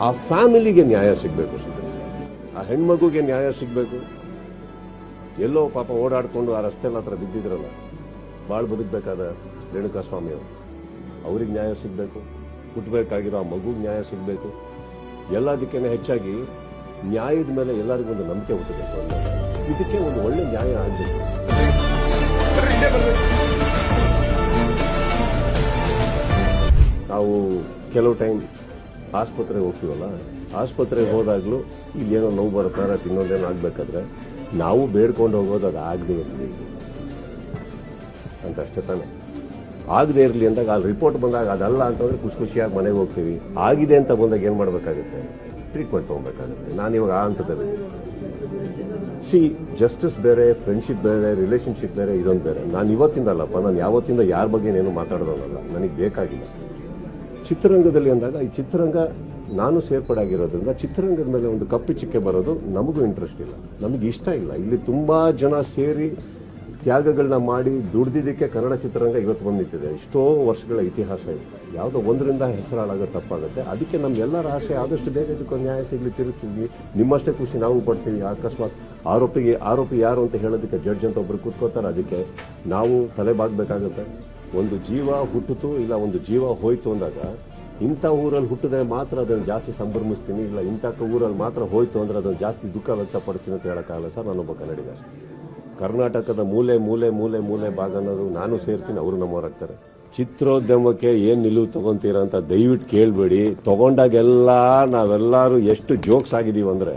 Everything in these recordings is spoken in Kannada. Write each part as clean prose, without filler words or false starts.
ಆ ಫ್ಯಾಮಿಲಿಗೆ ನ್ಯಾಯ ಸಿಗಬೇಕು ಸರ್, ಆ ಹೆಣ್ಮಗುಗೆ ನ್ಯಾಯ ಸಿಗಬೇಕು. ಎಲ್ಲೋ ಪಾಪ ಓಡಾಡಿಕೊಂಡು ಆ ರಸ್ತೆಲ್ಲ ಹತ್ರ ಬಿದ್ದಿದ್ರಲ್ಲ, ಭಾಳ ಬದುಕಬೇಕಾದ ರೇಣುಕಾಸ್ವಾಮಿ ಅವರು, ಅವ್ರಿಗೆ ನ್ಯಾಯ ಸಿಗಬೇಕು. ಹುಟ್ಟಬೇಕಾಗಿರೋ ಆ ಮಗುಗೆ ನ್ಯಾಯ ಸಿಗಬೇಕು. ಎಲ್ಲದಕ್ಕಿಂತ ಹೆಚ್ಚಾಗಿ ನ್ಯಾಯದ ಮೇಲೆ ಎಲ್ಲರಿಗೂ ಒಂದು ನಂಬಿಕೆ ಹುಟ್ಟಬೇಕು. ಇದಕ್ಕೆ ಒಂದು ಒಳ್ಳೆ ನ್ಯಾಯ ಆಗಬೇಕು. ನಾವು ಕೆಲವು ಟೈಮ್ ಆಸ್ಪತ್ರೆಗೆ ಹೋಗ್ತೀವಲ್ಲ, ಆಸ್ಪತ್ರೆಗೆ ಹೋದಾಗಲೂ ಇಲ್ಲೇನೋ ನೋವು ಬರ್ತಾರೆ, ಇನ್ನೊಂದೇನೋ ಆಗಬೇಕಾದ್ರೆ ನಾವು ಬೇಡ್ಕೊಂಡು ಹೋಗೋದು ಅದು ಆಗದೆ ಇರಲಿ ಅಂತ ಅಷ್ಟೇ ತಾನೆ. ಆಗದೆ ಇರಲಿ ಅಂದಾಗ ಅಲ್ಲಿ ರಿಪೋರ್ಟ್ ಬಂದಾಗ ಅದಲ್ಲ ಅಂತಂದ್ರೆ ಖುಷಿಯಾಗಿ ಮನೆಗೆ ಹೋಗ್ತೀವಿ. ಆಗಿದೆ ಅಂತ ಬಂದಾಗ ಏನು ಮಾಡಬೇಕಾಗುತ್ತೆ? ಟ್ರೀಟ್ಮೆಂಟ್ ತೊಗೊಬೇಕಾಗುತ್ತೆ. ನಾನಿವಾಗ ಆ ಹಂತದಲ್ಲಿ ಜಸ್ಟಿಸ್ ಬೇರೆ, ಫ್ರೆಂಡ್ಶಿಪ್ ಬೇರೆ, ರಿಲೇಷನ್ಶಿಪ್ ಬೇರೆ, ಇದೊಂದು ಬೇರೆ. ನಾನು ಇವತ್ತಿಂದ ಅಲ್ಲಪ್ಪ, ನಾನು ಯಾವತ್ತಿಂದ ಯಾರ ಬಗ್ಗೆ ಏನು ಮಾತಾಡೋದಲ್ಲ, ನನಗೆ ಬೇಕಾಗಿಲ್ಲ. ಚಿತ್ರರಂಗದಲ್ಲಿ ಅಂದಾಗ ಈ ಚಿತ್ರರಂಗ ನಾನು ಸೇರ್ಪಡಾಗಿರೋದ್ರಿಂದ ಚಿತ್ರರಂಗದ ಮೇಲೆ ಒಂದು ಕಪ್ಪಿ ಚಿಕ್ಕೆ ಬರೋದು ನಮಗೂ ಇಂಟ್ರೆಸ್ಟ್ ಇಲ್ಲ, ನಮಗೆ ಇಷ್ಟ ಇಲ್ಲ. ಇಲ್ಲಿ ತುಂಬಾ ಜನ ಸೇರಿ ತ್ಯಾಗಗಳನ್ನ ಮಾಡಿ ದುಡ್ದಿದ್ದಕ್ಕೆ ಕನ್ನಡ ಚಿತ್ರರಂಗ ಇವತ್ತು ಬಂದು ನಿಂತಿದೆ. ಎಷ್ಟೋ ವರ್ಷಗಳ ಇತಿಹಾಸ ಇದೆ. ಯಾವುದೋ ಒಂದರಿಂದ ಹೆಸರಾಳಾಗೋ ತಪ್ಪಾಗುತ್ತೆ. ಅದಕ್ಕೆ ನಮ್ಗೆಲ್ಲರ ಆಸೆ ಆದಷ್ಟು ಬೇಗ ಇದಕ್ಕೊಂದು ನ್ಯಾಯ ಸಿಗಲಿ, ತಿರುಗ್ತೀವಿ. ನಿಮ್ಮಷ್ಟೇ ಖುಷಿ ನಾವು ಪಡ್ತೀವಿ. ಅಕಸ್ಮಾತ್ ಆರೋಪಿ ಯಾರು ಅಂತ ಹೇಳೋದಕ್ಕೆ ಜಡ್ಜ್ ಅಂತ ಒಬ್ರು ಕೂತ್ಕೋತಾರೆ, ಅದಕ್ಕೆ ನಾವು ತಲೆ ಬಾಗಬೇಕಾಗುತ್ತೆ. ಒಂದು ಜೀವ ಹುಟ್ಟಿತು ಇಲ್ಲ ಒಂದು ಜೀವ ಹೋಯ್ತು ಅಂದಾಗ ಇಂಥ ಊರಲ್ಲಿ ಹುಟ್ಟಿದ್ರೆ ಮಾತ್ರ ಅದನ್ನು ಜಾಸ್ತಿ ಸಂಭ್ರಮಿಸ್ತೀನಿ, ಇಲ್ಲ ಇಂಥ ಊರಲ್ಲಿ ಮಾತ್ರ ಹೋಯ್ತು ಅಂದ್ರೆ ಅದನ್ನು ಜಾಸ್ತಿ ದುಃಖ ವ್ಯಕ್ತಪಡ್ತೀನಿ ಅಂತ ಹೇಳೋಕ್ಕಾಗಲ್ಲ ಸರ್. ನಾನೊಬ್ಬ ಕನ್ನಡಿಗ. ಕರ್ನಾಟಕದ ಮೂಲೆ ಮೂಲೆ ಮೂಲೆ ಮೂಲೆ ಭಾಗ ಅನ್ನೋದು ನಾನು ಸೇರ್ತೀನಿ, ಅವರು ನಮ್ಮವರಾಗ್ತಾರೆ. ಚಿತ್ರೋದ್ಯಮಕ್ಕೆ ಏನು ನಿಲುವು ತಗೊಂತೀರ ಅಂತ ದಯವಿಟ್ಟು ಕೇಳಬೇಡಿ. ತಗೊಂಡಾಗೆಲ್ಲ ನಾವೆಲ್ಲರೂ ಎಷ್ಟು ಜೋಕ್ಸ್ ಆಗಿದ್ದೀವಿ ಅಂದರೆ,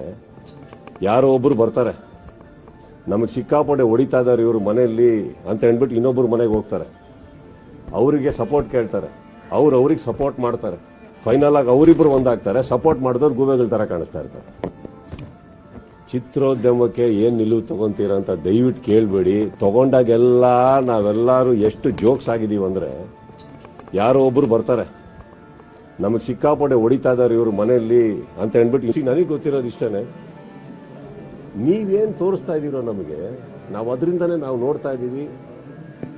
ಯಾರೋ ಒಬ್ಬರು ಬರ್ತಾರೆ, ನಮಗೆ ಸಿಕ್ಕಾಪಟ್ಟೆ ಹೊಡಿತಾ ಇದ್ದಾರೆ ಇವರು ಮನೆಯಲ್ಲಿ ಅಂತ ಹೇಳ್ಬಿಟ್ಟು ಇನ್ನೊಬ್ಬರು ಮನೆಗೆ ಹೋಗ್ತಾರೆ, ಅವರಿಗೆ ಸಪೋರ್ಟ್ ಕೇಳ್ತಾರೆ, ಅವ್ರಿಗೆ ಸಪೋರ್ಟ್ ಮಾಡ್ತಾರೆ. ಫೈನಲ್ ಆಗಿ ಅವರಿಬ್ಬರು ಒಂದಾಗ್ತಾರೆ. ಸಪೋರ್ಟ್ ಮಾಡಿದವ್ರು ಗೂಬೆಗಳ ಥರ ಕಾಣಿಸ್ತಾ ಇರ್ತಾರೆ. ಚಿತ್ರೋದ್ಯಮಕ್ಕೆ ಏನು ನಿಲುವು ತಗೊಂತೀರ ಅಂತ ದಯವಿಟ್ಟು ಕೇಳಬೇಡಿ. ತಗೊಂಡಾಗೆಲ್ಲ ನಾವೆಲ್ಲರೂ ಎಷ್ಟು ಜೋಕ್ಸ್ ಆಗಿದ್ದೀವಿ ಅಂದರೆ, ಯಾರೋ ಒಬ್ಬರು ಬರ್ತಾರೆ, ನಮಗೆ ಸಿಕ್ಕಾಪಟ್ಟೆ ಹೊಡಿತಾ ಇದ್ದಾರೆ ಇವರು ಮನೆಯಲ್ಲಿ ಅಂತ ಹೇಳ್ಬಿಟ್ಟು ನನಗೆ ಗೊತ್ತಿರೋದು ಇಷ್ಟೇ, ನೀವೇನು ತೋರಿಸ್ತಾ ಇದ್ದೀರೋ ನಮಗೆ, ನಾವು ಅದರಿಂದನೇ ನಾವು ನೋಡ್ತಾ ಇದ್ದೀವಿ,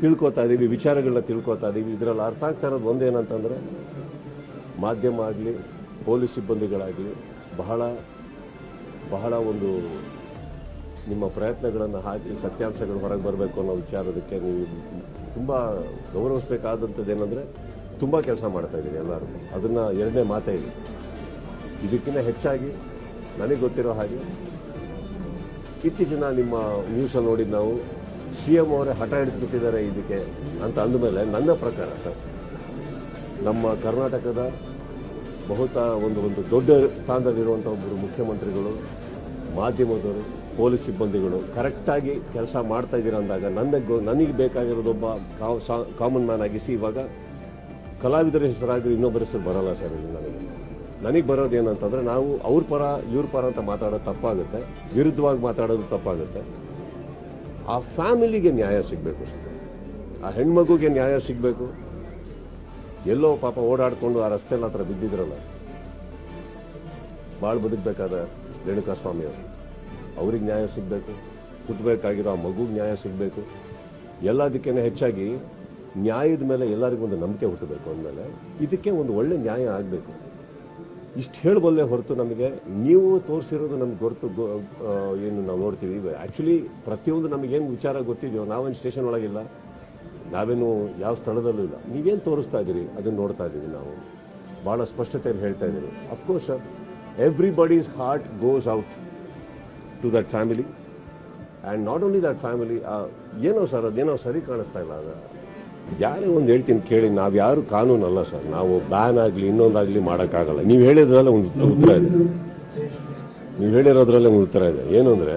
ತಿಳ್ಕೊತಾ ಇದ್ದೀವಿ, ವಿಚಾರಗಳನ್ನ ತಿಳ್ಕೊತಾ ಇದ್ದೀವಿ. ಇದರಲ್ಲಿ ಅರ್ಥ ಆಗ್ತಾ ಇರೋದು ಒಂದೇನಂತಂದರೆ, ಮಾಧ್ಯಮ ಆಗಲಿ, ಪೊಲೀಸ್ ಸಿಬ್ಬಂದಿಗಳಾಗಲಿ ಬಹಳ ಒಂದು ನಿಮ್ಮ ಪ್ರಯತ್ನಗಳನ್ನು ಹಾಕಿ ಸತ್ಯಾಂಶಗಳು ಹೊರಗೆ ಬರಬೇಕು ಅನ್ನೋ ವಿಚಾರದಕ್ಕೆ ನೀವು ತುಂಬ ಗೌರವಿಸಬೇಕಾದಂಥದ್ದು ಏನಂದರೆ, ತುಂಬ ಕೆಲಸ ಮಾಡ್ತಾ ಇದ್ದೀವಿ ಎಲ್ಲರೂ. ಅದನ್ನು ಎರಡನೇ ಮಾತೇ ಇಲ್ಲ. ಇದಕ್ಕಿಂತ ಹೆಚ್ಚಾಗಿ ನನಗೆ ಗೊತ್ತಿರೋ ಹಾಗೆ ಇತ್ತೀಚಿನ ನಿಮ್ಮ ನ್ಯೂಸಲ್ಲಿ ನೋಡಿದ್ದು ನಾವು, CM ಅವರೇ ಹಠ ಹಿಡಿದುಬಿಟ್ಟಿದ್ದಾರೆ ಇದಕ್ಕೆ ಅಂತ ಅಂದಮೇಲೆ, ನನ್ನ ಪ್ರಕಾರ ನಮ್ಮ ಕರ್ನಾಟಕದ ಒಂದು ದೊಡ್ಡ ಸ್ಥಾನದಲ್ಲಿರುವಂಥ ಒಬ್ಬರು ಮುಖ್ಯಮಂತ್ರಿಗಳು, ಮಾಧ್ಯಮದವರು, ಪೊಲೀಸ್ ಸಿಬ್ಬಂದಿಗಳು ಕರೆಕ್ಟಾಗಿ ಕೆಲಸ ಮಾಡ್ತಾ ಇದ್ದೀರ ಅಂದಾಗ ನನಗೆ ಬೇಕಾಗಿರೋದೊಬ್ಬ ಕಾಮನ್ ಮ್ಯಾನ್ ಆಗಿಸಿ. ಇವಾಗ ಕಲಾವಿದರ ಹೆಸರಾಗಿ ಇನ್ನೊಬ್ಬರ ಹೆಸರು ಬರೋಲ್ಲ ಸರ್. ನನಗೆ ಬರೋದು ಏನಂತಂದರೆ, ನಾವು ಅವ್ರ ಪರ ಇವ್ರ ಪರ ಅಂತ ಮಾತಾಡೋದು ತಪ್ಪಾಗುತ್ತೆ, ವಿರುದ್ಧವಾಗಿ ಮಾತಾಡೋದು ತಪ್ಪಾಗುತ್ತೆ. ಆ ಫ್ಯಾಮಿಲಿಗೆ ನ್ಯಾಯ ಸಿಗಬೇಕು ಸರ್, ಆ ಹೆಣ್ಮಗುಗೆ ನ್ಯಾಯ ಸಿಗಬೇಕು. ಎಲ್ಲೋ ಪಾಪ ಓಡಾಡಿಕೊಂಡು ಆ ರಸ್ತೆಲ್ಲ ಹತ್ರ ಬಿದ್ದಿದ್ರಲ್ಲ, ಭಾಳ ಬದುಕಬೇಕಾದ ರೇಣುಕಾಸ್ವಾಮಿ ಅವರು, ಅವ್ರಿಗೆ ನ್ಯಾಯ ಸಿಗಬೇಕು. ಹುಟ್ಟಬೇಕಾಗಿರೋ ಆ ಮಗುಗೆ ನ್ಯಾಯ ಸಿಗಬೇಕು. ಎಲ್ಲದಕ್ಕಿಂತ ಹೆಚ್ಚಾಗಿ ನ್ಯಾಯದ ಮೇಲೆ ಎಲ್ಲರಿಗೂ ಒಂದು ನಂಬಿಕೆ ಹುಟ್ಟಬೇಕು. ಅಂದಮೇಲೆ ಇದಕ್ಕೆ ಒಂದು ಒಳ್ಳೆ ನ್ಯಾಯ ಆಗಬೇಕು. ಇಷ್ಟು ಹೇಳಬಲ್ಲೆ ಹೊರತು ನಮಗೆ ನೀವು ತೋರಿಸಿರೋದು ನಮ್ಗೆ ಏನು ನಾವು ನೋಡ್ತೀವಿ. ಆ್ಯಕ್ಚುಲಿ ಪ್ರತಿಯೊಂದು ನಮಗೇನು ವಿಚಾರ ಗೊತ್ತಿದೆಯೋ, ನಾವೇನು ಸ್ಟೇಷನ್ ಒಳಗಿಲ್ಲ, ನಾವೇನು ಯಾವ ಸ್ಥಳದಲ್ಲೂ ಇಲ್ಲ, ನೀವೇನು ತೋರಿಸ್ತಾ ಇದ್ದೀರಿ ಅದನ್ನು ನೋಡ್ತಾ ಇದ್ದೀವಿ. ನಾವು ಭಾಳ ಸ್ಪಷ್ಟತೆಯಲ್ಲಿ ಹೇಳ್ತಾ ಇದ್ದೀವಿ. Of course sir, everybody's heart goes out to that family, and not only that family. ಏನೋ ಸರ್ ಅದೇನೋ ಸರಿ ಕಾಣಿಸ್ತಾ ಇಲ್ಲ. ಯಾರೇ ಒಂದು ಹೇಳ್ತೀನಿ ಕೇಳಿ, ನಾವು ಯಾರು ಕಾನೂನಲ್ಲ ಸರ್, ನಾವು ಬ್ಯಾನ್ ಆಗಲಿ ಇನ್ನೊಂದಾಗಲಿ ಮಾಡೋಕ್ಕಾಗಲ್ಲ. ನೀವು ಹೇಳಿದ್ರಲ್ಲೇ ಒಂದು ಉತ್ತರ ಇದೆ, ನೀವು ಹೇಳಿರೋದ್ರಲ್ಲೇ ಒಂದು ಉತ್ತರ ಇದೆ. ಏನು ಅಂದರೆ,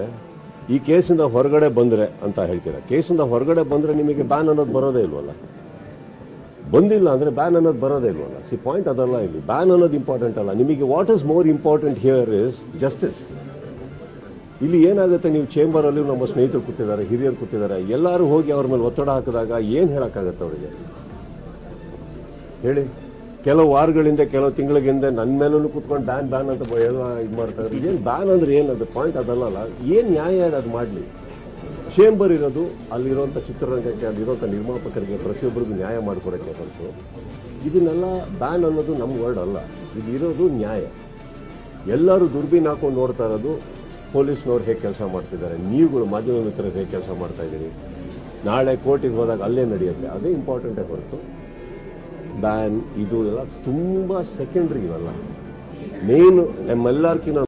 ಈ ಕೇಸಿಂದ ಹೊರಗಡೆ ಬಂದರೆ ಅಂತ ಹೇಳ್ತೀರಾ. ಕೇಸಿಂದ ಹೊರಗಡೆ ಬಂದರೆ ನಿಮಗೆ ಬ್ಯಾನ್ ಅನ್ನೋದು ಬರೋದೇ ಇಲ್ವಲ್ಲ. ಬಂದಿಲ್ಲ ಅಂದರೆ ಬ್ಯಾನ್ ಅನ್ನೋದು ಬರೋದೇ ಇಲ್ವಲ್ಲ. ಪಾಯಿಂಟ್ ಅದಲ್ಲ ಇಲ್ಲಿ. ಬ್ಯಾನ್ ಅನ್ನೋದು ಇಂಪಾರ್ಟೆಂಟ್ ಅಲ್ಲ. ನಿಮಗೆ what is more important here is justice. ಇಲ್ಲಿ ಏನಾಗುತ್ತೆ, ನೀವು ಚೇಂಬರಲ್ಲಿ ನಮ್ಮ ಸ್ನೇಹಿತರು ಕೂತಿದ್ದಾರೆ, ಹಿರಿಯರು ಕೂತಿದ್ದಾರೆ, ಎಲ್ಲರೂ ಹೋಗಿ ಅವ್ರ ಮೇಲೆ ಒತ್ತಡ ಹಾಕಿದಾಗ ಏನು ಹೇಳೋಕ್ಕಾಗತ್ತೆ ಅವರಿಗೆ ಹೇಳಿ? ಕೆಲವು ವಾರಗಳಿಂದ, ಕೆಲವು ತಿಂಗಳಿಂದ ನನ್ನ ಮೇಲೂ ಕೂತ್ಕೊಂಡು ಬ್ಯಾನ್ ಅಂತ ಎಲ್ಲ ಇದು ಮಾಡ್ತಾರೆ. ಏನು ಬ್ಯಾನ್ ಅಂದರೆ ಏನದು? ಪಾಯಿಂಟ್ ಅದಲ್ಲ. ಏನು ನ್ಯಾಯ ಅದು ಮಾಡಲಿ. ಚೇಂಬರ್ ಇರೋದು ಅಲ್ಲಿರುವಂಥ ಚಿತ್ರರಂಗಕ್ಕೆ, ಅಲ್ಲಿರುವಂಥ ನಿರ್ಮಾಪಕರಿಗೆ ಪ್ರತಿಯೊಬ್ಬರಿಗೂ ನ್ಯಾಯ ಮಾಡಿಕೊಡೋಕ್ಕೆ ಹೊರತು ಇದನ್ನೆಲ್ಲ ಬ್ಯಾನ್ ಅನ್ನೋದು ನಮ್ಮ ವರ್ಡ್ ಅಲ್ಲ. ಇದು ಇರೋದು ನ್ಯಾಯ. ಎಲ್ಲರೂ ದುರ್ಬೀನ್ ಹಾಕೊಂಡು ನೋಡ್ತಾ ಇರೋದು ಪೊಲೀಸ್ನವ್ರು ಹೇಗೆ ಕೆಲಸ ಮಾಡ್ತಿದ್ದಾರೆ, ನೀವುಗಳು ಮಾಧ್ಯಮ ಮಿತ್ರರು ಹೇಗೆ ಕೆಲಸ ಮಾಡ್ತಾ ಇದ್ದೀರಿ, ನಾಳೆ ಕೋರ್ಟಿಗೆ ಹೋದಾಗ ಅಲ್ಲೇ ನಡೆಯುತ್ತೆ, ಅದೇ ಇಂಪಾರ್ಟೆಂಟೇ ಹೊರತು ಬ್ಯಾನ್ ಇದು ಎಲ್ಲ ತುಂಬ ಸೆಕೆಂಡ್ರಿ ಇವೆಲ್ಲ. ಮೇನ್ ನಮ್ಮೆಲ್ಲರ್ಕಿಂತ